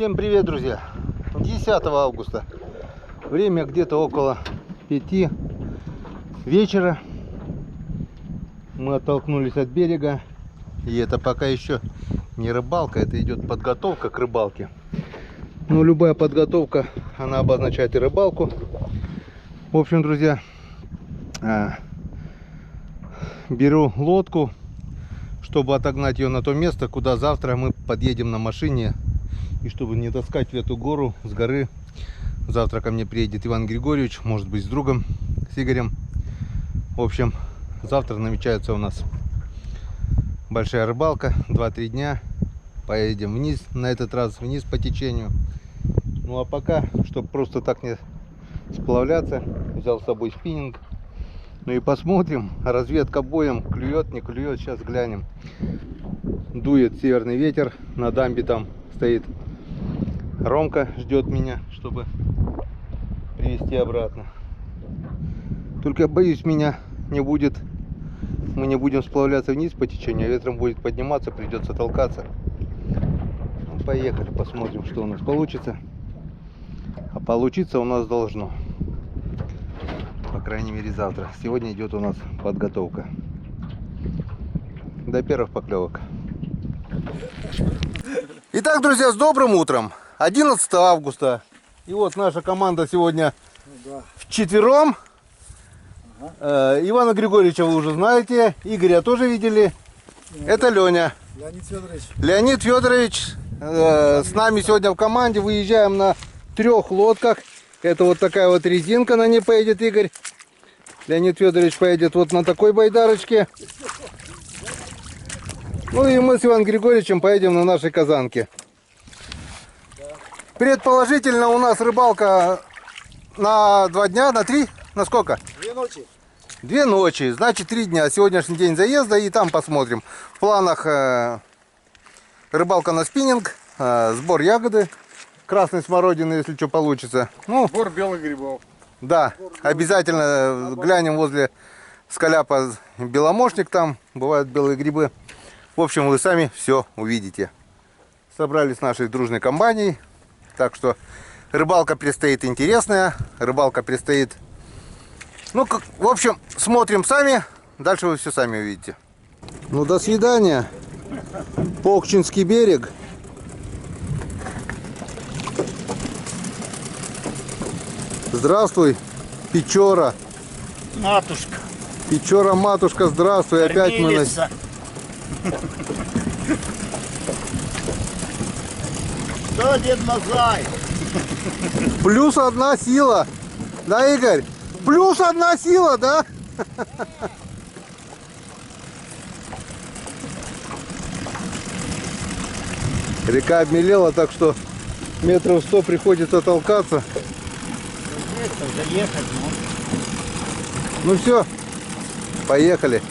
Всем привет, друзья! 10 августа. Время где-то около 5 вечера. Мы оттолкнулись от берега. И это пока еще не рыбалка, это идет подготовка к рыбалке. Но любая подготовка, она обозначает и рыбалку. В общем, друзья, беру лодку, чтобы отогнать ее на то место, куда завтра мы подъедем на машине. И чтобы не таскать в эту гору, с горы, завтра ко мне приедет Иван Григорьевич, может быть с другом, с Игорем. В общем, завтра намечается у нас большая рыбалка, 2-3 дня. Поедем вниз, на этот раз вниз по течению. Ну а пока, чтобы просто так не сплавляться, взял с собой спиннинг. Ну и посмотрим, разведка боем, клюет, не клюет, сейчас глянем. Дует северный ветер, на дамбе там стоит Ромка, ждет меня, чтобы привезти обратно. Только боюсь, меня не будет, мы не будем сплавляться вниз по течению, а ветром будет подниматься, придется толкаться. Ну, поехали, посмотрим, что у нас получится. А получиться у нас должно. По крайней мере завтра. Сегодня идет у нас подготовка. До первых поклевок. Итак, друзья, с добрым утром. 11 августа. И вот наша команда сегодня вчетвером. Ивана Григорьевича вы уже знаете. Игоря тоже видели. Это Леня. Леонид Федорович. Леонид Федорович с нами сегодня в команде. Выезжаем на 3 лодках. Это вот такая вот резинка, на ней поедет Игорь. Леонид Федорович поедет вот на такой байдарочке. Ну и мы с Иваном Григорьевичем поедем на нашей казанке. Предположительно у нас рыбалка на 2 дня, на 3, на сколько? 2 ночи. 2 ночи, значит 3 дня. Сегодняшний день заезда и там посмотрим. В планах рыбалка на спиннинг, сбор ягоды, красной смородины, если что получится. Ну, сбор белых грибов. Да, обязательно глянем возле скаляпа беломошник, там бывают белые грибы. В общем, вы сами все увидите. Собрались нашей дружной компанией. Так что рыбалка предстоит интересная. Рыбалка предстоит... Ну, в общем, смотрим сами. Дальше вы все сами увидите. Ну, до свидания. Покчинский берег. Здравствуй, Печора. Матушка. Печора, матушка, здравствуй. Опять мы на... Что, Дед Мазай? Плюс 1 сила. Да, Игорь? Плюс 1 сила, да? Река обмелела, так что метров 100 приходится толкаться. Заехать, Ну все, поехали.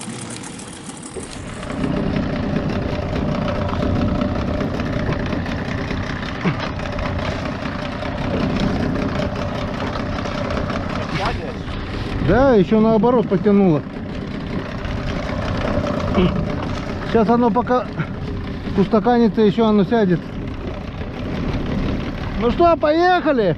Да, еще наоборот потянуло. Сейчас оно пока устаканится, еще оно сядет. Ну что, поехали!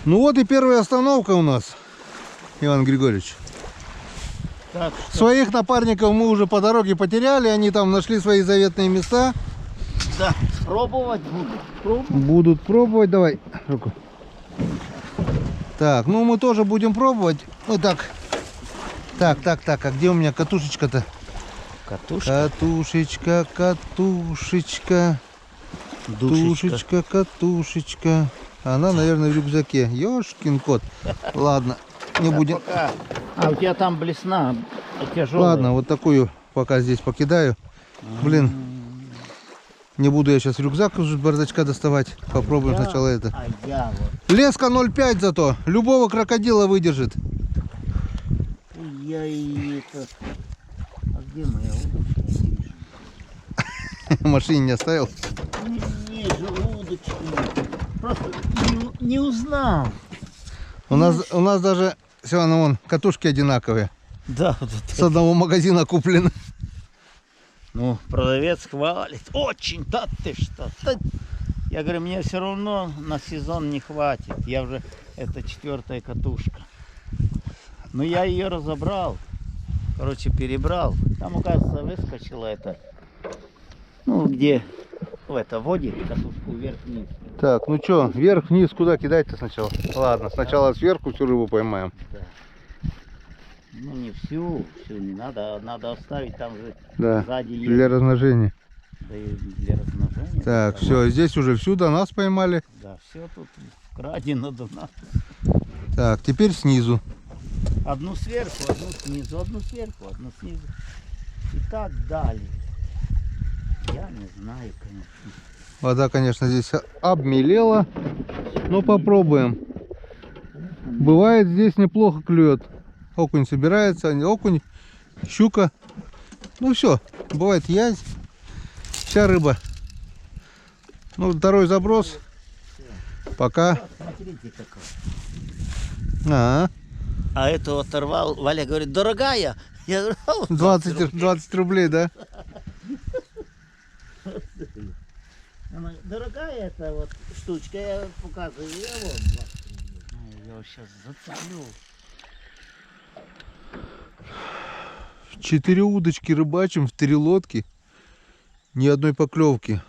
Ну вот и первая остановка у нас, Иван Григорьевич. Так что, Своих напарников мы уже по дороге потеряли, они там нашли свои заветные места. да, пробовать буду. Пробовать. Будут пробовать, давай руку. Так, ну мы тоже будем пробовать. Вот так. Так, а где у меня катушечка-то? Катушка. Катушечка. Душечка. Катушечка. Она, наверное, в рюкзаке. Ёшкин кот. Ладно, не будем. Пока. А у тебя там блесна тяжелая. Ладно, вот такую пока здесь покидаю. Блин, не буду я сейчас рюкзак из бардачка доставать. Попробуем сначала это. А я вот. Леска 0,5 зато. Любого крокодила выдержит. Я и это... А где моя удочка? В машине не оставил. Не же удочки. Просто не узнал. У нас даже все, ну, вон, катушки одинаковые. Да, вот С одного магазина куплены. Ну, продавец хвалит. Очень, да ты что? Да. Я говорю, мне все равно на сезон не хватит. Я уже, это 4-я катушка. Но я ее разобрал. Короче, перебрал. Там, оказывается, выскочила это. Ну, где в это воде катушку вверх-вниз. Так, ну что, вверх-вниз куда кидать-то сначала? Ладно, сначала сверху всю рыбу поймаем. Да. Ну, не всю не надо. Надо оставить там же Да, сзади есть. для размножения. Да и для размножения. Так, Да, все, здесь уже всю до нас поймали. Да, все тут крадено до нас. Так, теперь снизу. Одну сверху, одну снизу, одну сверху, одну снизу. И так далее. Я не знаю, конечно. Вода, конечно, здесь обмелела. Но попробуем. Бывает, здесь неплохо клюет. Окунь собирается, окунь, щука. Ну все, бывает язь. Вся рыба. Ну, второй заброс. Пока. Смотрите какой. А, А эту оторвал, Валя говорит, дорогая. Я говорю, «А вот 20 рублей, да? Она, дорогая эта вот штучка, я показываю, я вот 20 рублей. Я его сейчас зацеплю. 4 удочки рыбачим в 3 лодки. Ни одной поклевки.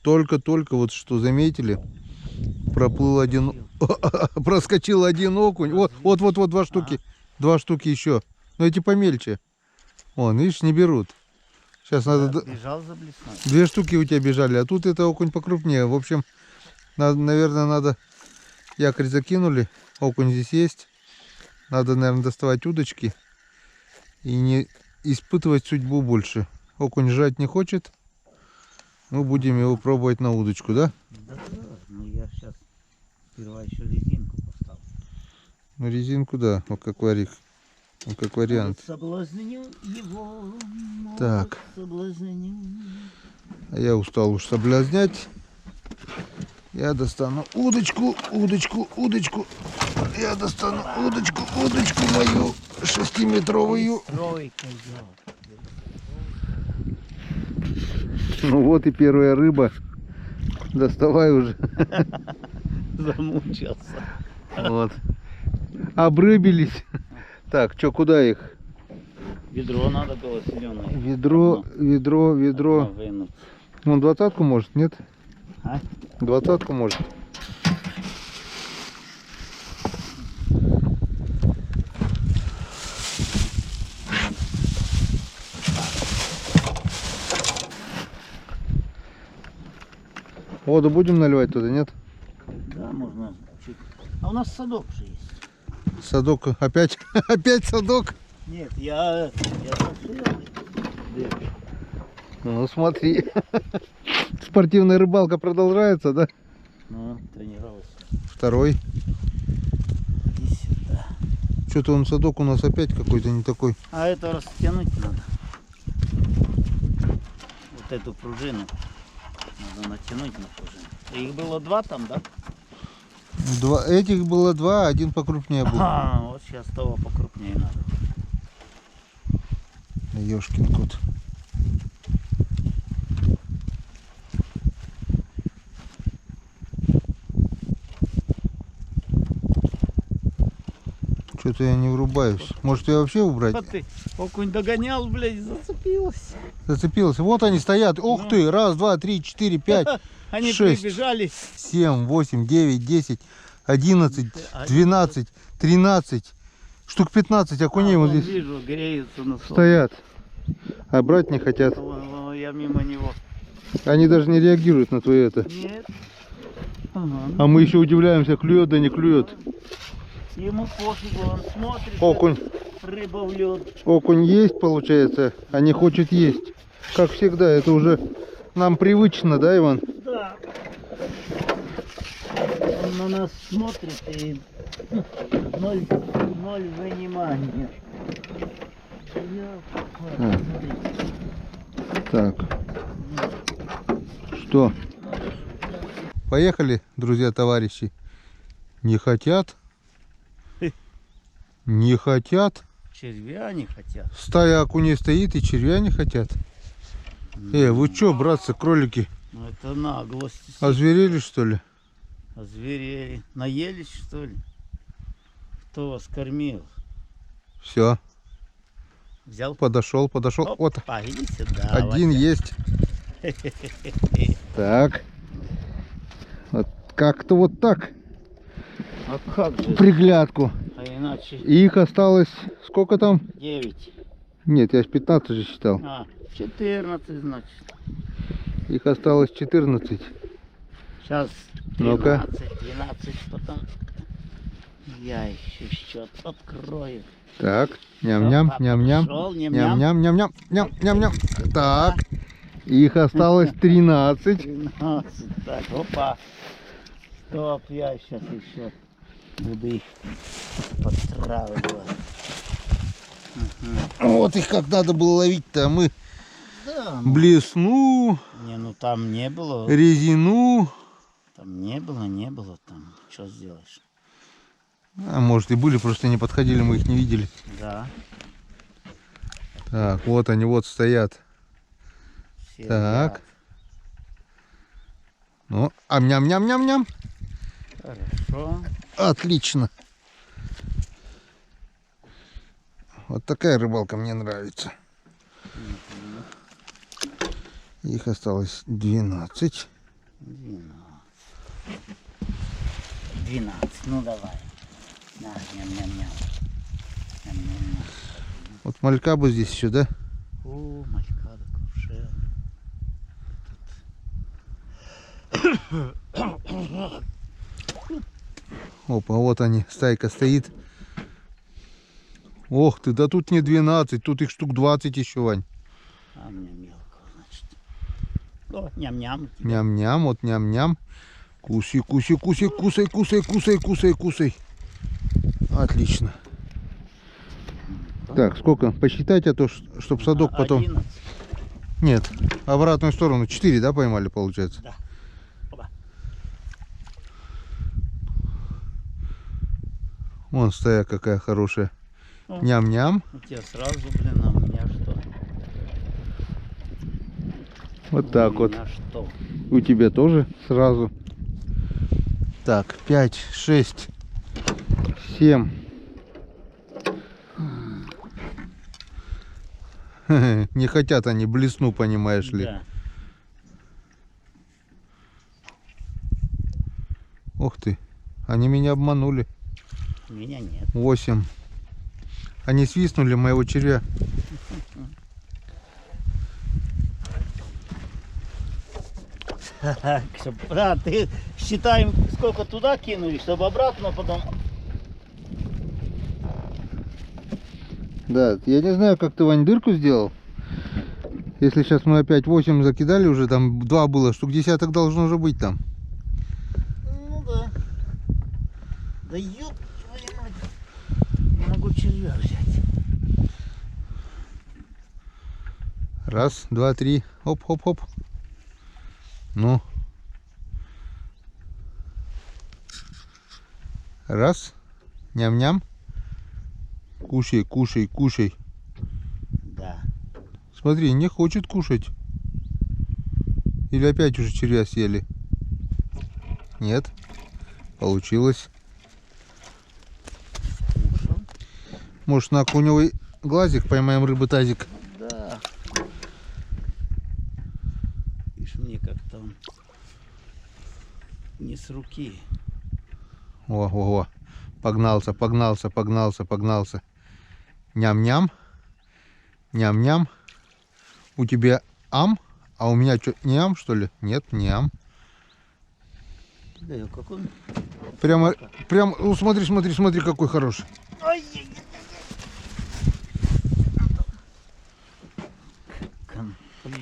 Только вот что заметили. Проплыл один, проскочил один окунь. Вот 2 штуки. 2 штуки еще. Но эти помельче. Вон, видишь, не берут. Сейчас надо... Бежал за блесной. 2 штуки у тебя бежали, а тут это окунь покрупнее. В общем, наверное, надо... Якорь закинули. Окунь здесь есть. Надо, наверное, доставать удочки. И не испытывать судьбу больше. Окунь жать не хочет. Мы будем его пробовать на удочку, да? Да, ну я сейчас сперва еще резинку поставлю. Ну, резинку, да, вот как вариант. Соблазню его. Так. Соблазню. А я устал уж соблазнять. Я достану удочку. Я достану удочку мою 6-метровую. Тройка идет. Ну вот и первая рыба. Доставай уже. Замучился. Вот. Обрыбились. Так, что, куда их? Ведро надо было зеленое. Ведро. Вынуть. Вон 20-ку может, нет? А? 20-ку может. Воду будем наливать туда, нет? Да, можно чуть. А у нас садок же есть. Садок опять? Опять садок? Нет, я сошел. Ну смотри. Спортивная рыбалка продолжается, да? Ну, тренировался. Второй. Иди сюда. Что-то он садок у нас опять какой-то не такой. А это растянуть надо. Вот эту пружину. Надо натянуть на пружину. Их было 2 там, да? Этих было 2, один покрупнее был. А, вот сейчас того покрупнее надо. Ёшкин кот. Что-то я не врубаюсь. Может, я вообще убрать? Вот ты, окунь догонял, блядь, зацепился. Зацепился. Вот они стоят. Ух Ну. ты. Раз, два, три, четыре, пять, Они 6, прибежали. 7, 8, 9, 10, 11, Да, 12, 13. Штук 15 окуней вот вон здесь вижу, греются на солнце. стоят. А брать не хотят. Вон, я мимо него. Они даже не реагируют на твое это. Нет. Ага. А мы еще удивляемся, клюет да не клюет. Ему пофигу, он смотрит, Окунь. как рыба в лед. Окунь есть, получается, а не хочет есть. Как всегда, это уже нам привычно, да, Иван? Да. Он на нас смотрит и ноль внимания. Так. Что? Поехали, друзья, товарищи. Не хотят? Не хотят? Червя не хотят. Стая окуней стоит и червя не хотят. Вы чё, братцы, кролики, Ну это наглость. озверели что ли? Озверели. Наелись, что ли? Кто вас кормил? Все, Взял? подошел. Вот, Опа, иди сюда. один Вася. есть. Так. Вот как-то вот так. А как же? Приглядку. А иначе Их осталось, сколько там? 9. Нет, я ж 15 же считал. 14, значит. Их осталось 14. Сейчас Ну-ка. 12, потом я еще счет открою. Так, ням-ням, Опа, ням-ням. пошел, ням-ням. Ням-ням, ням-ням. Так, их осталось 13. 13. Так, опа. Стоп, я сейчас еще буду их подтравливать. Вот их как надо было ловить-то, а мы Да, блесну, не, ну там не было. резину. Там не было там. Что сделаешь? А может и были, просто не подходили, мы их не видели. Да. Так, вот они вот стоят. Все Так. едят. Ну, ам-ням-ням-ням-ням. Хорошо. Отлично. Вот такая рыбалка мне нравится. Их осталось 12. 12. Ну давай. На, ням-ням-ням. Ням-ням-ням. Вот малька бы здесь еще, да? О, малька да кувшин. Опа, вот они, стайка стоит. Ох ты, да тут не 12, тут их штук 20 еще, Вань. А мне мелко, значит. О, ням-ням. Ням-ням, вот ням-ням. Куси, куси, куси, кусай, кусай, кусай, кусай, кусай. Отлично. Так, сколько? Посчитать, а то, чтобы садок потом... 11. Нет, обратную сторону. 4, да, поймали, получается? Да. Опа. Вон стая какая хорошая. О. Ням-ням. У тебя сразу, блин, а у меня что? Вот так У вот. меня что? У тебя тоже сразу. Так, 5, 6, 7. Не хотят они блесну, понимаешь ли. Да. Ух ты, они меня обманули. Меня нет. 8. Они свистнули моего червя. Да, ты считаем, сколько туда кинули, чтобы обратно потом... Да, я не знаю, как ты, Вань, дырку сделал. Если сейчас мы опять 8 закидали, уже там 2 было, штук десяток должно уже быть там. Ну да. Да ёб твою мать. Не могу червя взять. Раз, два, три. Хоп-хоп-хоп. Ну. Раз. Ням-ням. Кушай, кушай, кушай. Да. Смотри, не хочет кушать. Или опять уже червя съели? Нет. Получилось. Кушал. Может, на окуневый глазик поймаем рыбы-тазик? Да. Видишь, мне как-то он не с руки. Ого, погнался, погнался, погнался, погнался. Ням-ням. Ням-ням. У тебя ам? А у меня что, не ам, что ли? Нет, не ам. Да, как он... Прямо, ну смотри, смотри, смотри, какой хороший.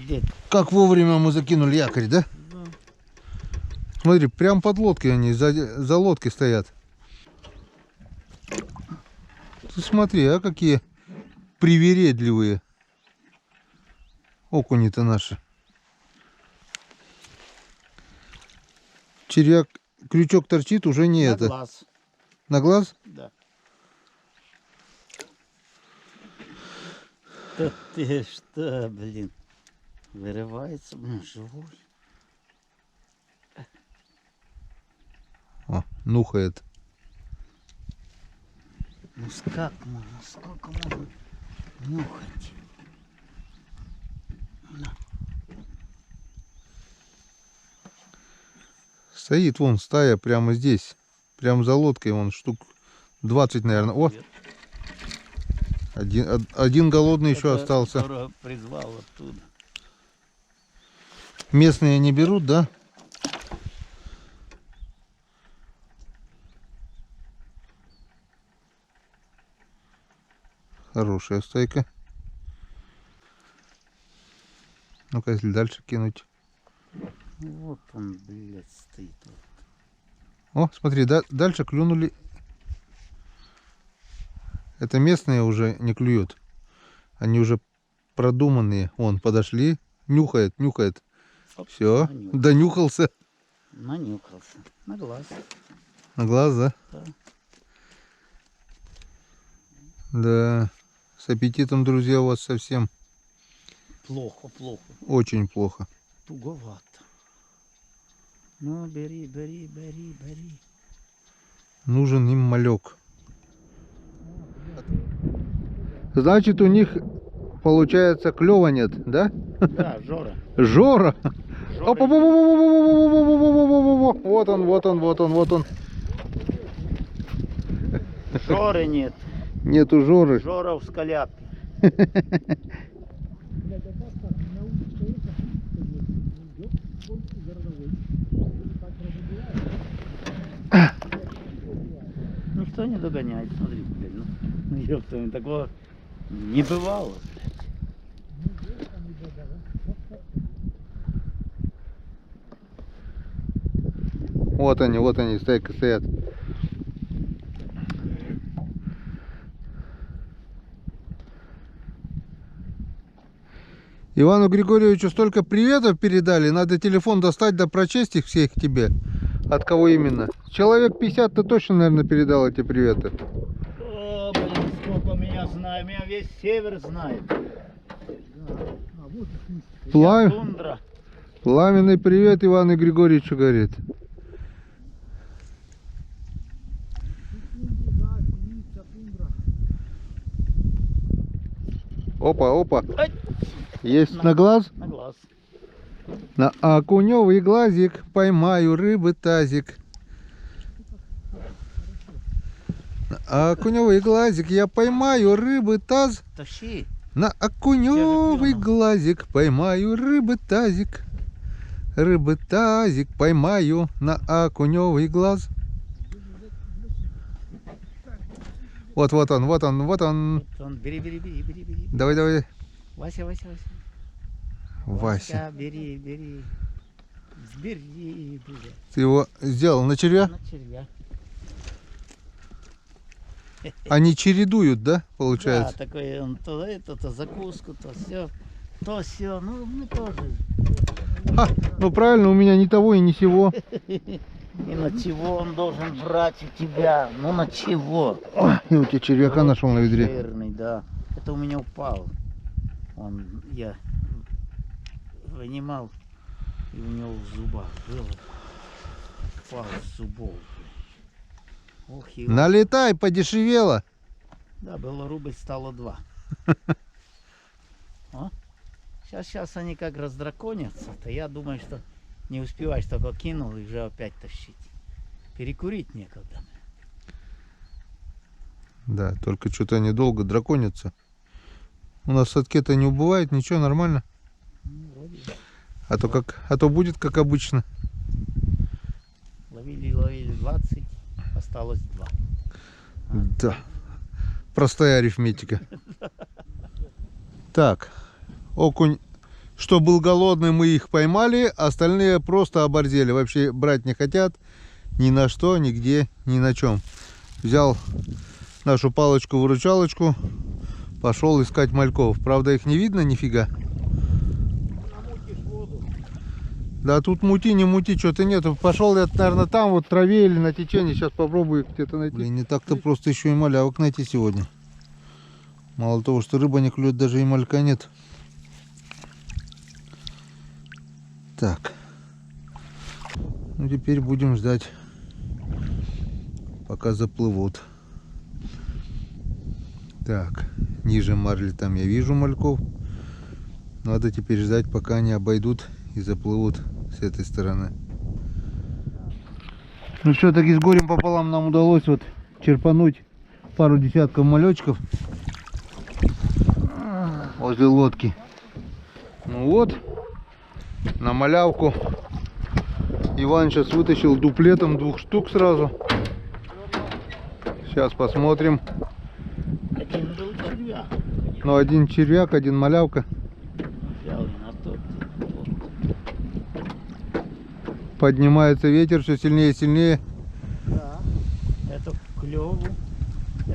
Где? Как вовремя мы закинули якорь, да? Да. Смотри, прям под лодкой они, за лодкой стоят. Ты смотри, а какие привередливые окуни-то наши. Червяк, крючок торчит, уже не На это. глаз. На глаз? Да. Да ты что, блин. Вырывается, блин, живой. О, нюхает. Ну как можно, сколько можно нюхать? На. Стоит вон стая прямо здесь. Прямо за лодкой, вон штук 20, наверное. О, один голодный еще Это остался. которого призвал оттуда. Местные не берут, да? Хорошая стайка. Ну-ка, если дальше кинуть. Вот он, блядь, стоит. О, смотри, да, дальше клюнули. Это местные уже не клюют. Они уже продуманные. Вон, подошли. Нюхает, нюхает. Все, Нанюхался. донюхался. Нанюхался. На глаз. На глаз, да? Да. Да. С аппетитом, друзья, у вас совсем Плохо, плохо. очень плохо. Туговато. Ну, бери, бери, бери, бери. Нужен им малек. Значит, у них, получается, клёва нет, да? Да, Жора. Жора! Жора. Вот он, вот он, вот он, вот он. Жоры нет. Нету Жоры. Жора в скаляпе. Никто не догоняет, смотри, блин. Ну, ёпта, такого не бывало. Вот они, стайка стоят. Ивану Григорьевичу столько приветов передали, надо телефон достать да прочесть их всех тебе. От кого именно? Человек 50 ты точно, наверное, передал эти приветы. О, блин, сколько меня знает, меня весь север знает. Я тундра. Пламенный привет Ивану Григорьевичу, говорит. Опа, опа. Ай, Есть на глаз? на глаз. На окуневый глазик поймаю рыбы тазик. На окуневый глазик я поймаю рыбы таз. Тащи. На окуневый клюнул. глазик поймаю рыбы тазик. Рыбы тазик поймаю на окуневый глаз. Вот, вот он, вот он, вот он. Вот он, бери, бери, бери, бери, бери. Давай, давай. Вася, Вася, Вася. Вася. Бери, бери. Бери, бери. Ты его сделал на червя? На червя. Они чередуют, да, Да, получается? такой он то это, то закуску, то все. То все. Ну, мы тоже. Ха, ну правильно, у меня ни того и ни сего. И на чего он должен брать у тебя? Ну на чего? И у тебя червяка нашел на ведре. Жирный, да. Это у меня упал. Я вынимал, и у него в зубах было. Упал с зубов. Ох, и Налетай, подешевело. Да, было рубль, стало 2. Сейчас они как раздраконятся, то я думаю, что не успеваешь, только кинул и уже опять тащить. Перекурить некогда. Да, только что-то они долго драконятся. У нас в садке-то не убывает, ничего, нормально. Ну, вроде А то будет как обычно. ловили 20, осталось 2. Да. Простая арифметика. Так. Окунь, что был голодный, мы их поймали. Остальные просто оборзели. Вообще брать не хотят. Ни на что, нигде, ни на чем. Взял нашу палочку-выручалочку. Пошел искать мальков. Правда, их не видно нифига. Да тут мути, не мути, что-то нету. Пошел я, наверное, там вот в траве или на течении. Сейчас попробую их где-то найти. Блин, не так-то просто еще и малявок найти сегодня. Мало того, что рыба не клюет, даже и малька нет. Так. Ну теперь будем ждать, пока заплывут. Так, ниже марли там я вижу мальков. Надо теперь ждать, пока они обойдут и заплывут с этой стороны. Ну что, таки с горем пополам нам удалось вот черпануть пару десятков малечков возле лодки. Ну вот, на малявку Иван сейчас вытащил дуплетом 2 штук сразу. Сейчас посмотрим. Один был червяк. Ну, 1 червяк, 1 малявка. Взял и на тот. Поднимается ветер все сильнее и сильнее. Да. Это в клеву.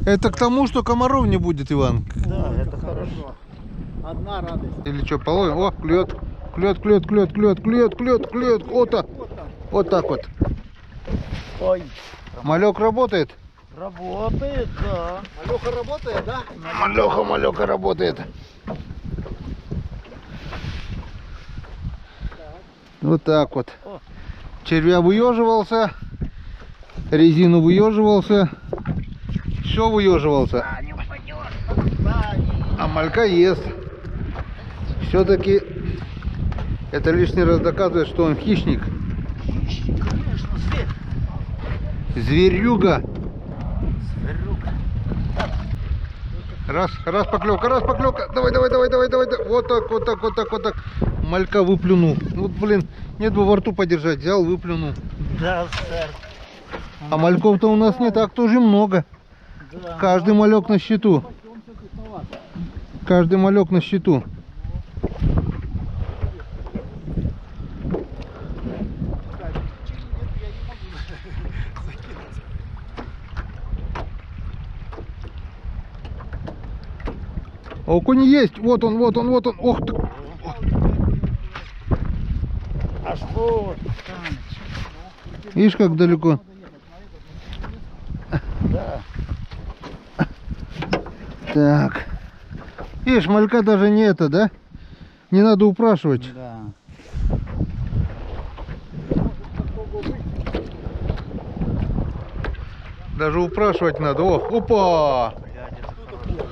Это к тому, что комаров не будет, Иван. Да, это хорошо. Одна радость. Или что, половим? О, клюет. Клюет, клюет, клюет, клюет, клюет, клюет, клюет. Вот так. Вот так вот. Ой. Малек работает? Работает, да. Малеха работает, да? Малеха работает. Вот так вот. О. Червя выеживался, резину выеживался, все выеживался. А, не упадет. Да, не. А малька ест. Все-таки это лишний раз доказывает, что он хищник. Конечно, зверь. Зверюга. Зверюга. Раз поклевка. Давай. Вот так, вот так, вот так, вот так. Малька выплюнул. Вот, блин, нет бы во рту подержать. Взял, выплюнул. Да, сэр. А мальков-то у нас не так тоже много. Да. Каждый малек на счету. Каждый малек на счету. Окунь есть. Вот он. Ох ты. Аж вот. Видишь, как далеко. Да. Так. Видишь, малька даже не это, да? Не надо упрашивать. Да. Даже упрашивать надо. О, опа!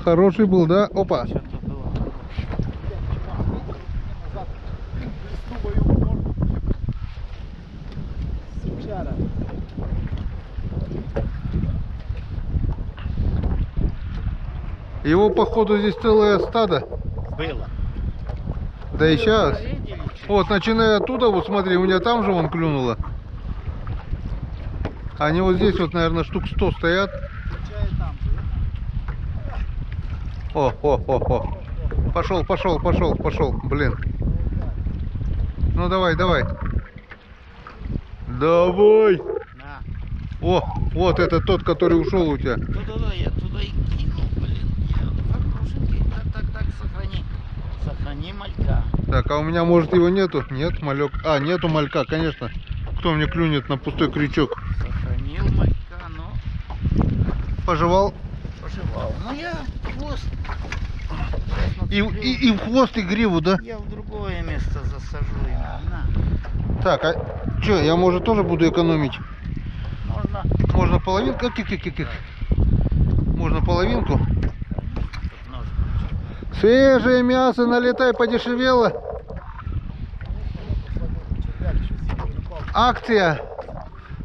Хороший был, да? Опа. Что-то было. Его, походу, здесь целое стадо. Было. Да и сейчас. Видели? Вот, начиная оттуда, вот смотри, у меня там же вон клюнуло. Они вот здесь вот, наверное, штук 100 стоят. О. Пошел. Блин. Ну давай. Давай. На. О, вот это тот, который ушел у тебя. Да, я туда и кинул, блин. Я хорошенький. Так, сохрани. Сохрани малька. Так, а у меня, может, его нету? Нет, малек. А, нету малька, конечно. Кто мне клюнет на пустой крючок? Сохранил малька, но Пожевал. пожевал. Ну я хвост. И в хвост, и гриву, да? Я в другое место засажу его. На. Так, а что, я, может, тоже буду экономить? Можно. Можно половинку? Можно половинку? Свежее мясо, налетай, подешевело. Акция.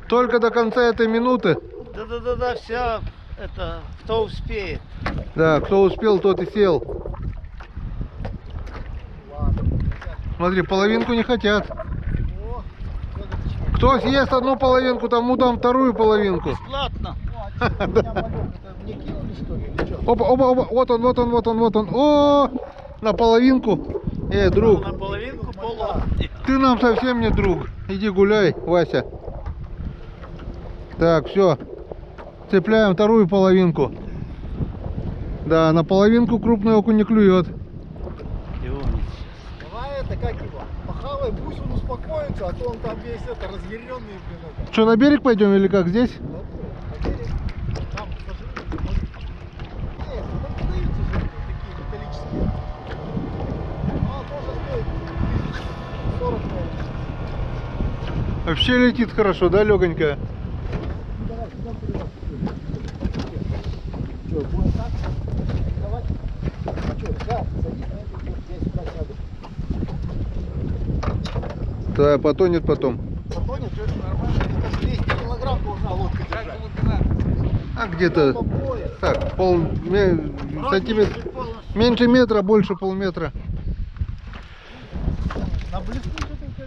Только до конца этой минуты. Да, все это, кто успеет. Да, кто успел, тот и сел. Смотри, половинку не хотят. Кто съест одну половинку, тому дам вторую половинку. Бесплатно. Опа, опа, опа, вот он, вот он, вот он, вот он. О, на половинку. Друг, На половинку пола. ты нам совсем не друг. Иди гуляй, Вася. Так, все. Цепляем вторую половинку. Да, на половинку крупный окунь не клюет. Давай это, как его, похавай, пусть он успокоится, а то он там весь это разъяренный, блин, это. Что, на берег пойдем или как, здесь? Там, скажи, нет, там продаются же такие металлические. А, тоже стоит 1040, наверное. Вообще летит хорошо, да, легонькая? Давай, сюда перевод. Что, будем так? Давай. А что, да, садись, я сюда сяду. Да, потонет потом. Потонет, что это нормально. Это же 200 килограмм должна лодка держать. А где-то По пояс. так, сантиметр, меньше метра, больше полметра. На блеску что-то у тебя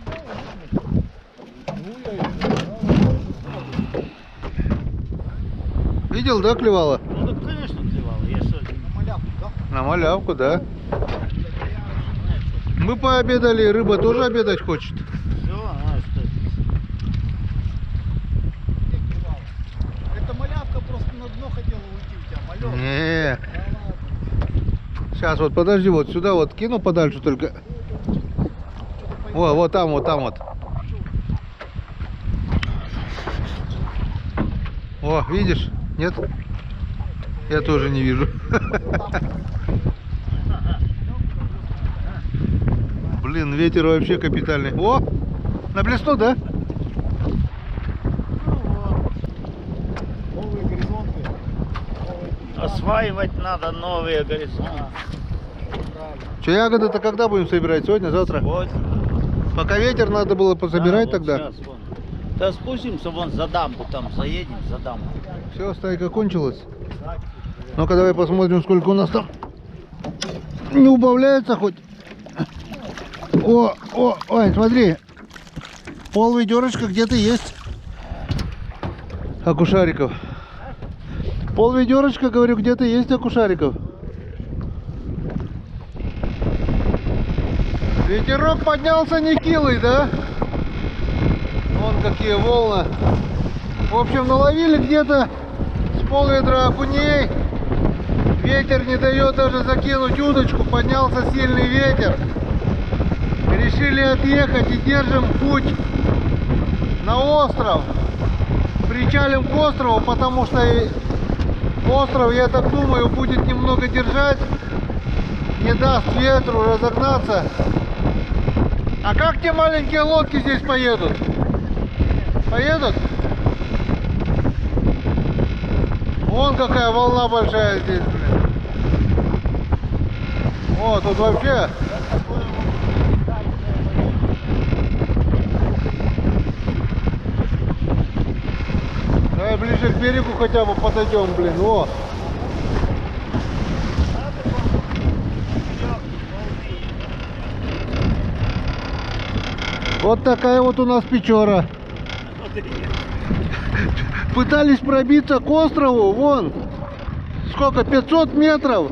Видел, да, клевала? Ну так, конечно, клевало. Я что, на малявку, да? На малявку, да. Мы пообедали, рыба тоже обедать хочет. все, что? Где клевала? Это малявка просто на дно хотела уйти у тебя, малек. Не. Да ладно. Сейчас вот подожди, вот сюда вот кину подальше только. О, вот там, вот там вот. О, видишь? Нет? Я тоже не вижу. Блин, ветер вообще капитальный. О, на блесну, да? Новые горизонты. Осваивать надо новые горизонты. Правильно. Че, ягоды-то когда будем собирать? Сегодня, завтра? Вот. Пока ветер, надо было пособирать Да, вот тогда. щас вон. Да спустимся вон за дамбу, там заедем за дамбу. Все, стайка кончилась. Ну-ка, давай посмотрим, сколько у нас там. Не убавляется хоть? Ой, смотри. Пол ведерочка где-то есть. Окушариков. Пол ведерочка, говорю, где-то есть окушариков. Ветерок поднялся нехилый, да? Вон какие волны. В общем, наловили где-то с полведра окуней. Ветер не дает даже закинуть удочку. Поднялся сильный ветер. Решили отъехать и держим путь на остров. Причалим к острову, потому что остров, я так думаю, будет немного держать. Не даст ветру разогнаться. А как те маленькие лодки здесь поедут? Поедут? Вон какая волна большая здесь, блин. О, тут вообще. Давай ближе к берегу хотя бы подойдем, блин. О. Вот такая вот у нас печора. Пытались пробиться к острову, вон, сколько, 500 метров.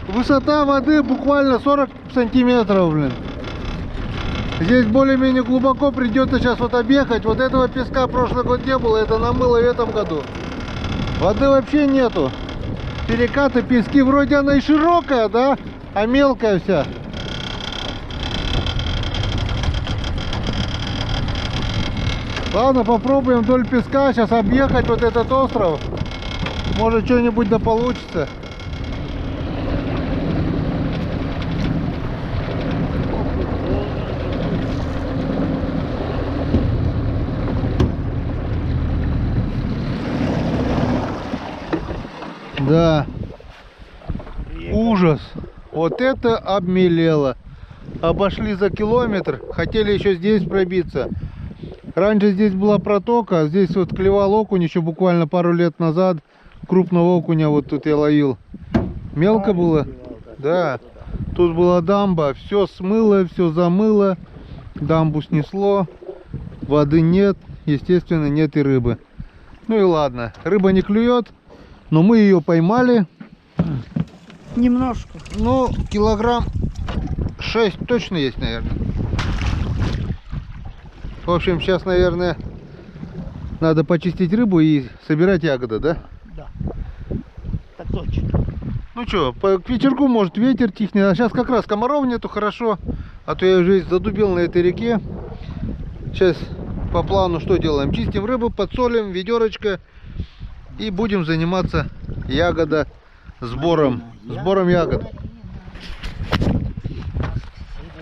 Высота воды буквально 40 сантиметров, блин. Здесь более-менее глубоко, придется сейчас вот объехать. Вот этого песка прошлый год не было, это намыло в этом году. Воды вообще нету. Перекаты, пески, вроде она и широкая, да, а мелкая вся. Ладно, попробуем вдоль песка сейчас объехать вот этот остров. Может, что-нибудь да получится. Да, ужас. Вот это обмелело. Обошли за километр. Хотели еще здесь пробиться. Раньше здесь была протока. А здесь вот клевал окунь еще буквально пару лет назад. Крупного окуня вот тут я ловил. Мелко было? Да. Тут была дамба. Все смыло, все замыло. Дамбу снесло. Воды нет. Естественно, нет и рыбы. Ну и ладно. Рыба не клюет. Но мы ее поймали. Немножко. Ну, килограмм 6 точно есть, наверное. В общем, сейчас, наверное, надо почистить рыбу и собирать ягоды, да? Да. Так точно. Ну что, к вечерку может ветер тихнет. А сейчас как раз комаров нету, хорошо. А то я уже задубил на этой реке. Сейчас по плану что делаем? Чистим рыбу, подсолим, ведерочко. И будем заниматься сбором ягод.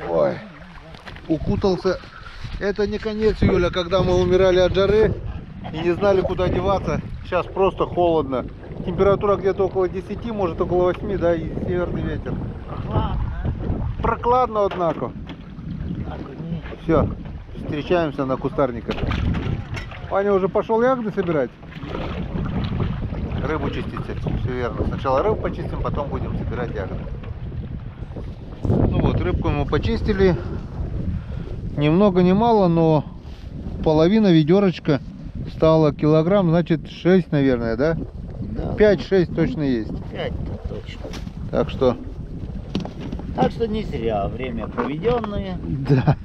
Ой, укутался. Это не конец июля, когда мы умирали от жары и не знали, куда деваться. Сейчас просто холодно. Температура где-то около 10, может около 8, да, и северный ветер. Прохладно, однако. Все, встречаемся на кустарниках. Ваня уже пошел ягоды собирать? Рыбу чистить, все верно. Сначала рыбу почистим, потом будем собирать ягоды. Ну вот, рыбку мы почистили. Ни много ни мало, но половина ведерочка стала килограмм, значит 6, наверное, да? Да. 5-6 точно есть. 5 точно. Так что... Так что не зря время проведенное. Да.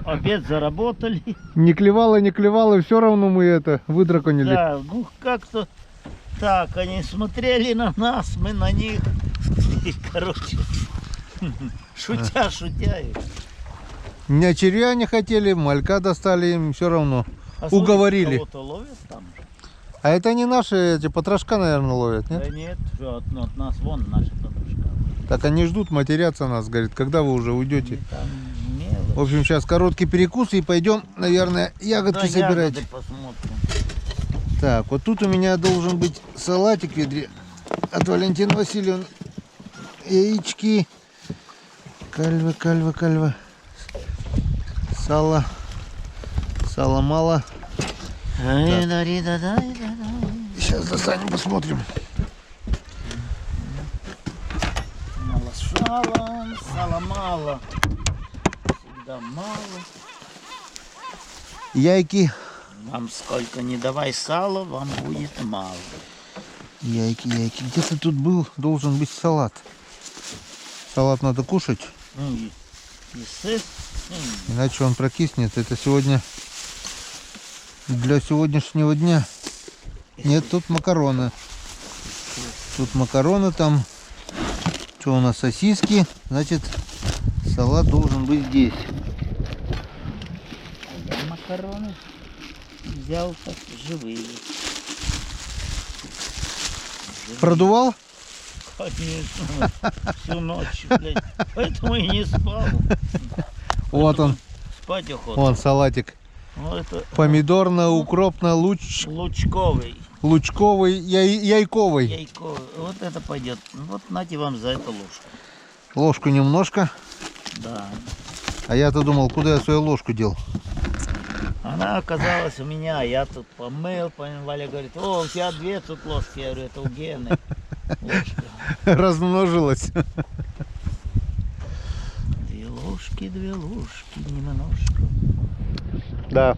Обед заработали. Не клевало, все равно мы это выдраконили. Да, ну как-то так, они смотрели на нас, мы на них. И, короче, шутя. Меня червя не хотели, малька достали, им все равно. А Уговорили. Кого-то ловят там же? А это не наши, эти потрошка, наверное, ловят, нет? Да нет, что от нас вон наши подружка. Так они ждут, матерятся нас, говорит, когда вы уже уйдете. Там мелочь. В общем, сейчас короткий перекус и пойдем, наверное, ягодки Да, собирать. ягоды посмотрим. Так, вот тут у меня должен быть салатик в ведре от Валентины Васильевны. Яички. Кальва. Сало. Сала мало. Сейчас достанем, посмотрим. Мало сала мало. Всегда мало. Яйки. Вам сколько не давай сала, вам будет мало. Яйки. Где-то тут должен быть салат. Салат надо кушать, Ну, естественно. иначе он прокиснет. Это сегодня для сегодняшнего дня. Нет, тут макароны. Тут макароны, там что у нас, сосиски. Значит, салат должен быть здесь. Макароны взял так живые. Продувал? Конечно, всю ночь, блядь. Поэтому и не спал. Вот он, Спать охота. вон салатик. Ну, это Укропно-лучковый, лучковый, яйковый. яйковый. Вот это пойдет. Вот нате вам за это ложку. Ложку немножко. Да. А я-то думал, куда я свою ложку дел. Она оказалась у меня, я тут помыл, Валя говорит, о, у тебя 2 тут ложки. Я говорю, это у Гены ложка. Размножилась. 2 ложки, немножко. Да.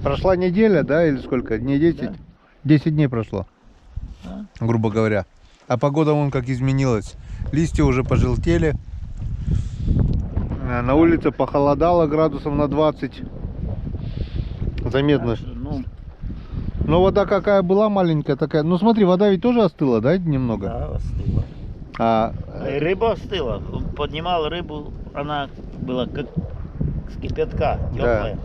Прошла неделя, да, или сколько? Дней 10? Да. 10 дней прошло, Да. грубо говоря. А погода вон как изменилась. Листья уже пожелтели. На улице похолодало градусов на 20. Заметно. Так что, ну, Но вода какая была маленькая такая. Ну смотри, вода ведь тоже остыла, да, немного? да, остыла. А И рыба остыла. Поднимал рыбу, она была как с кипятка, теплая.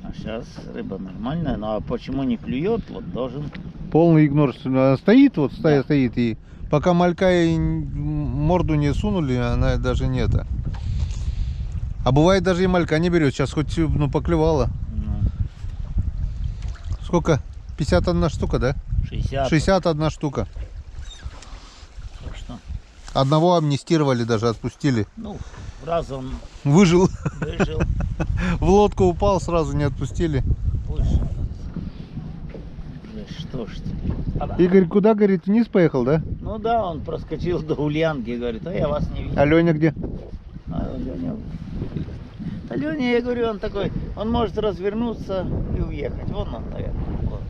А сейчас рыба нормальная. Ну а почему не клюет, вот должен. полный игнор. Она стоит, вот Да. стоит. И пока малька и морду не сунули, она даже не это. А бывает даже и малька не берет. Сейчас хоть поклевала. Ну, Сколько? 51 штука, да? 60. 61 штука. Так что Одного амнистировали, даже отпустили. Ну, раз он Выжил. выжил, В лодку упал, сразу не отпустили. выжил. Да что ж ты. Игорь куда, говорит, вниз поехал, да? Ну да, он проскочил до Ульянки, говорит, а я вас не видел. А Леня где? А Леня, я говорю, он такой, он может развернуться и уехать. Вон он, наверное. Вот.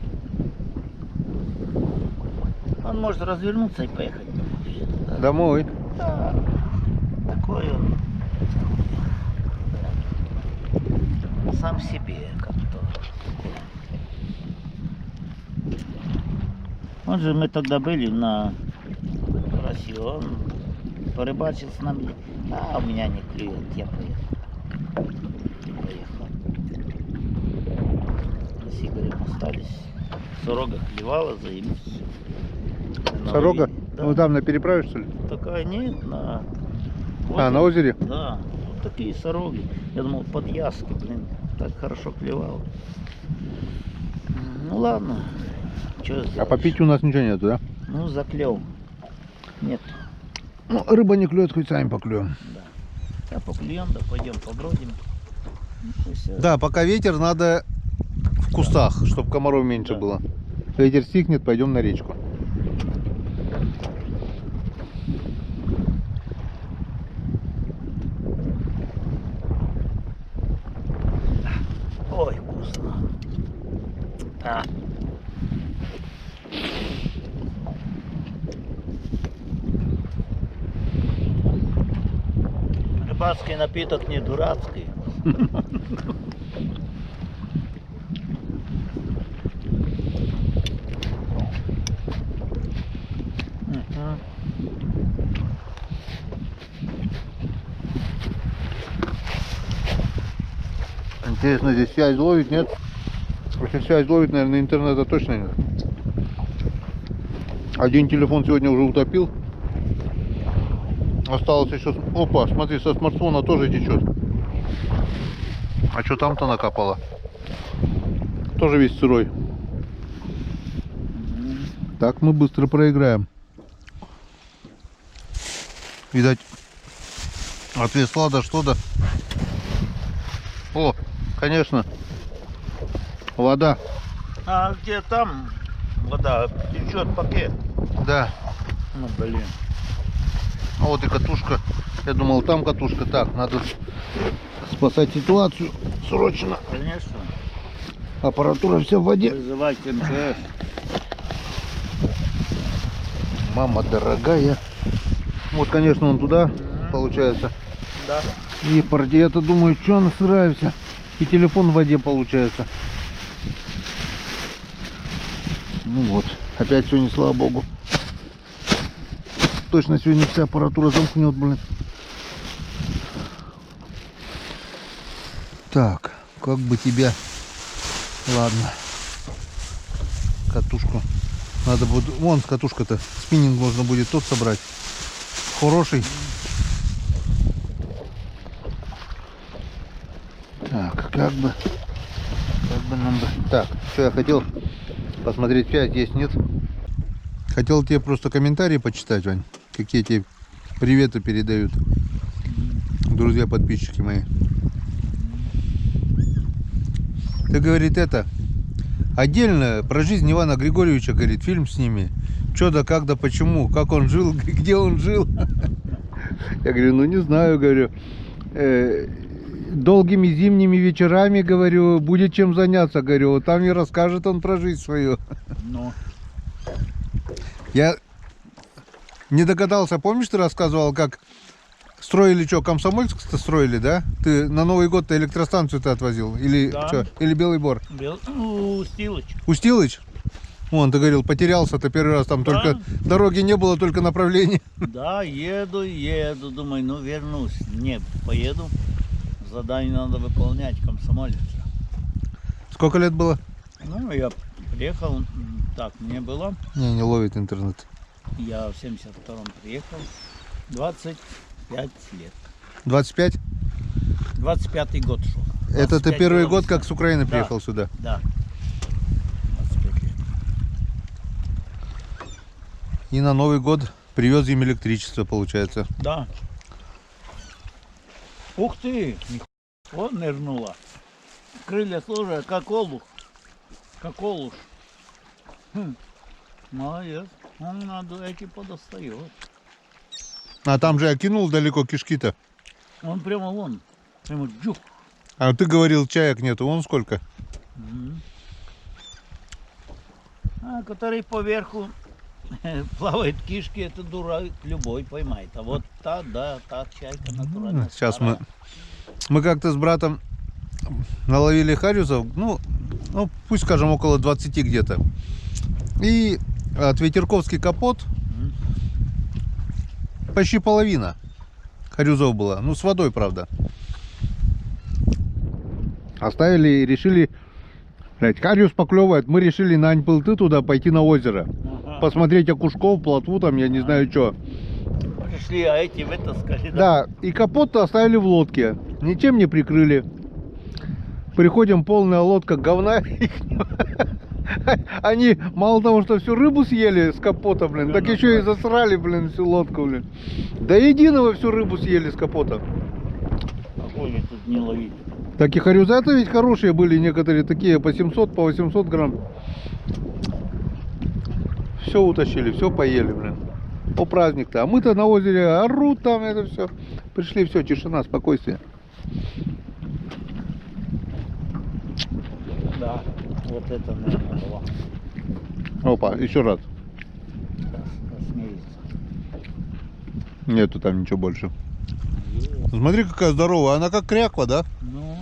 Он может развернуться и поехать домой. Домой. Да. Такой он. Сам себе как-то. Он же, мы тогда были на России, он порыбачил с нами. А у меня не клюет, я поехал. И поехал. Мы с Игорем остались. Сорога клевала, заебись. Сорога? Да. Ну там на переправе, что ли? Такая нет, на А, на озере? Да, вот такие сороги. Я думал, подъязки, блин, так хорошо клевал. Ну ладно, что сделать? А попить у нас ничего нету, да? Ну, заклев. Нет, Ну, рыба не клюет, хоть сами поклюем. да. А поклюем, да пойдем побродим. Ну, и всё. Да, пока ветер, надо в кустах, чтобы комаров меньше Да. было. Ветер стихнет, пойдем на речку. Ой, вкусно. А. Рыбацкий напиток не дурацкий. Мгм. Интересно, здесь связь ловит, нет? Если связь ловит, наверное, интернета точно нет. Один телефон сегодня уже утопил. Осталось еще... Опа, смотри, со смартфона тоже течет. А что там-то накапало? Тоже весь сырой. Так мы быстро проиграем. Видать, от весла до что-то. О, конечно, вода. А где там вода? Течет пакет. Да. Ну, блин. А вот и катушка. Я думал, там катушка. Так, надо спасать ситуацию срочно. Конечно. Аппаратура вся в воде. Вызывать МЧС. Мама дорогая. Вот, конечно, он туда, получается. Да. И я-то думаю, что она сырая вся. И телефон в воде получается. Ну вот, опять сегодня, слава богу. Точно сегодня вся аппаратура замкнет, блин. Так, как бы тебя... Ладно. Катушку. Надо будет... Вон катушка-то. Спиннинг можно будет тот собрать. Хороший. Так, как бы нам бы... Так, что я хотел посмотреть связь, есть, нет? Хотел тебе просто комментарии почитать, Вань. Какие тебе приветы передают друзья, подписчики мои. Ты, говорит, это... Отдельно про жизнь Ивана Григорьевича, говорит, фильм с ними. Что да, как да, почему, как он жил, где он жил. Я говорю, ну не знаю, говорю. Долгими зимними вечерами, говорю, будет чем заняться, говорю. Вот там и расскажет он про жизнь свою. Ну. Я не догадался, помнишь, ты рассказывал, как строили, что, Комсомольск-то строили, да? Ты на Новый год-то электростанцию-то отвозил? Или Да. что? Или Белый Бор? Устилыч. Устилыч? Вон, ты говорил, потерялся-то первый раз, там Да. только дороги не было, только направление. Да, еду, думаю, ну вернусь. Не, поеду. Задание надо выполнять, комсомолец. Сколько лет было? Ну, я приехал, так, мне было, Не ловит интернет. я в 72-м приехал, 25 лет. 25? 25-й год шел. Это ты 25 первый было год, весна. как с Украины Да. приехал сюда? Да. 25 лет. И на Новый год Привез им электричество, получается. Да. Ух ты! Вот нырнула. Крылья тоже, как олух. Как олуш. Хм. Молодец. Он надо эти подостает. А там же я кинул далеко кишки-то. Он прямо вон. Прямо джух. А ты говорил, чаек нету. Вон сколько. А который поверху плавает кишки, это дурак любой поймает. А вот та, да, та чайка натуральная. Сейчас мы как-то с братом наловили хариусов, ну, пусть скажем, около 20 где-то. И от ветерковский капот почти половина харюзов была. Ну, с водой, правда. Оставили и решили, блядь, хариус поклевывает. Мы решили на Аньпылты туда пойти на озеро. Посмотреть окушков, плотву там, я не знаю что. Пришли, а эти вытаскали. Да, и капот-то оставили в лодке. Ничем не прикрыли. Приходим, полная лодка говна. Они мало того, что всю рыбу съели с капота, блин, так еще и засрали, блин, всю лодку, блин. До единого всю рыбу съели с капота. Какой тут не ловить? Так и харюзаты ведь хорошие были, некоторые такие по 700, по 800 грамм. Все утащили, все поели, блин. По праздник-то. А мы-то на озере орут там, это все. Пришли, все, тишина, спокойствие. Да, вот это, наверное, было. Опа, еще раз. Смеется. Нету там ничего больше. Смотри, какая здоровая. Она как кряква, да? Ну,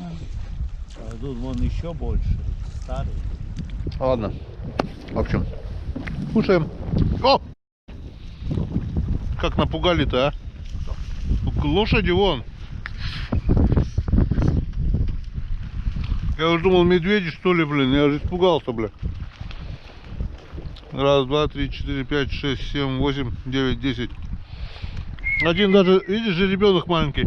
а тут вон еще больше. Старый. Ладно. В общем, кушаем. О! Как напугали-то, а? Лошади вон. Я уже думал, медведи, что ли, блин. Я же испугался, бля. Раз, два, три, четыре, пять, шесть, семь, восемь, девять, 10. Один даже, видишь же, ребенок маленький.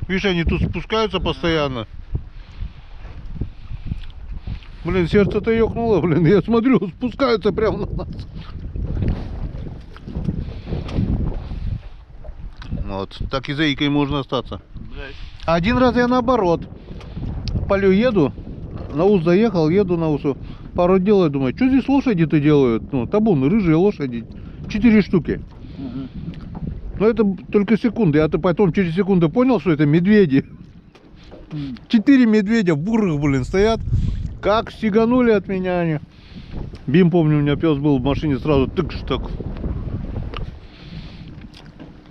Видишь, они тут спускаются постоянно. Блин, сердце-то ёкнуло, блин. Я смотрю, спускаются прямо на нас. Вот, так и заикой можно остаться. Один раз я наоборот. В полю еду, на ус заехал, еду на усу. Пару делаю, думаю, что здесь лошади-то делают? Ну, табун, рыжие лошади. 4 штуки. Но это только секунды. Я-то потом через секунду понял, что это медведи. 4 медведя бурых, блин, стоят. Как стеганули от меня они. Бим, помню, у меня пес был в машине, сразу тык-штак.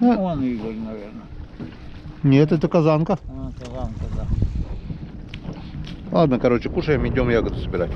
Он Игорь, наверное. Нет, это казанка. А, казанка, да. Ладно, короче, кушаем, идем ягоды собирать.